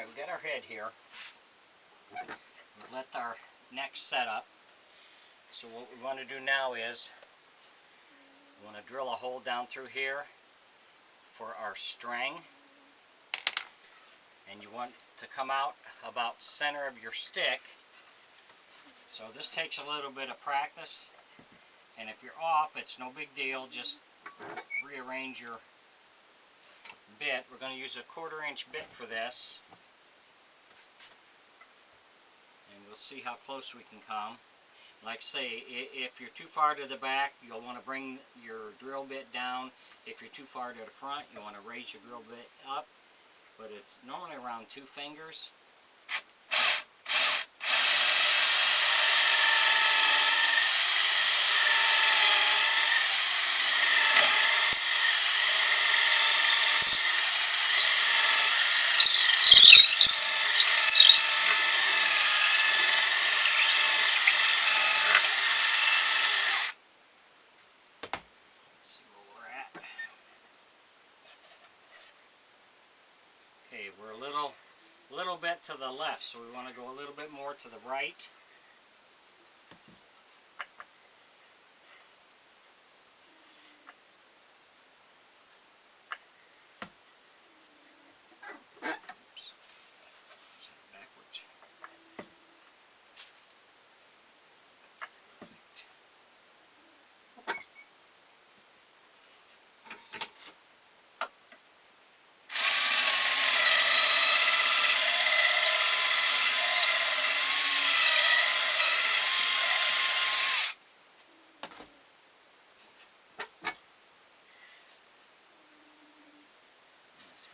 Alright, we got our head here. We've let our neck set up. So what we want to do now is we want to drill a hole down through here for our string. And you want to come out about center of your stick. So this takes a little bit of practice. And if you're off, it's no big deal. Just rearrange your bit. We're going to use a 1/4 inch bit for this. And we'll see how close we can come. Like I say, if you're too far to the back, you'll want to bring your drill bit down. If you're too far to the front, you want to raise your drill bit up. But it's normally around 2 fingers. Okay, we're a little bit to the left, so we want to go a little bit more to the right. Oops. Backwards.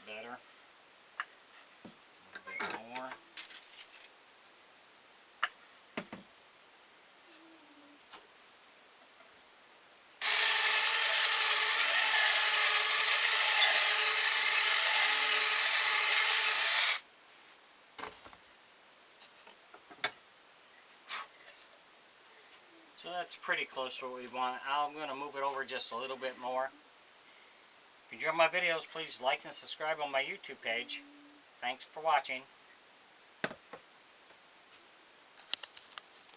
Better. A little bit more. So that's pretty close to what we want. I'm going to move it over just a little bit more. If you enjoy my videos, please like and subscribe on my YouTube page. Thanks for watching.